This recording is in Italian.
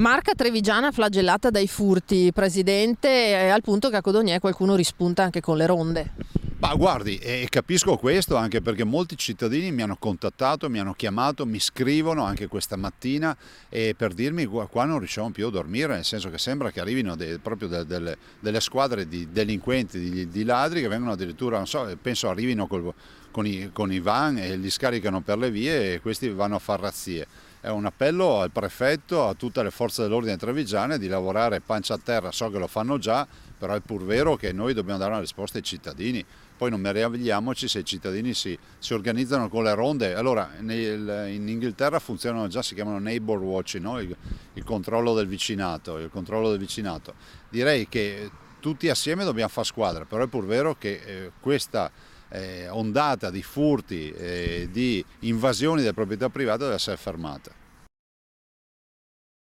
Marca trevigiana flagellata dai furti, presidente, al punto che a Codogniè qualcuno rispunta anche con le ronde. Ma guardi, capisco questo anche perché molti cittadini mi hanno contattato, mi hanno chiamato, mi scrivono anche questa mattina per dirmi qua non riusciamo più a dormire, nel senso che sembra che arrivino proprio delle squadre di delinquenti, di ladri che vengono addirittura, non so, penso arrivino con i van e li scaricano per le vie e questi vanno a far razzie. È un appello al prefetto, a tutte le forze dell'ordine trevigiane di lavorare pancia a terra, so che lo fanno già, però è pur vero che noi dobbiamo dare una risposta ai cittadini. Poi non meravigliamoci se i cittadini si organizzano con le ronde. Allora, in Inghilterra funzionano già, si chiamano neighbor watching, no? Il controllo del vicinato, Direi che tutti assieme dobbiamo fare squadra, però è pur vero che questa ondata di furti e di invasioni delle proprietà private deve essere fermata.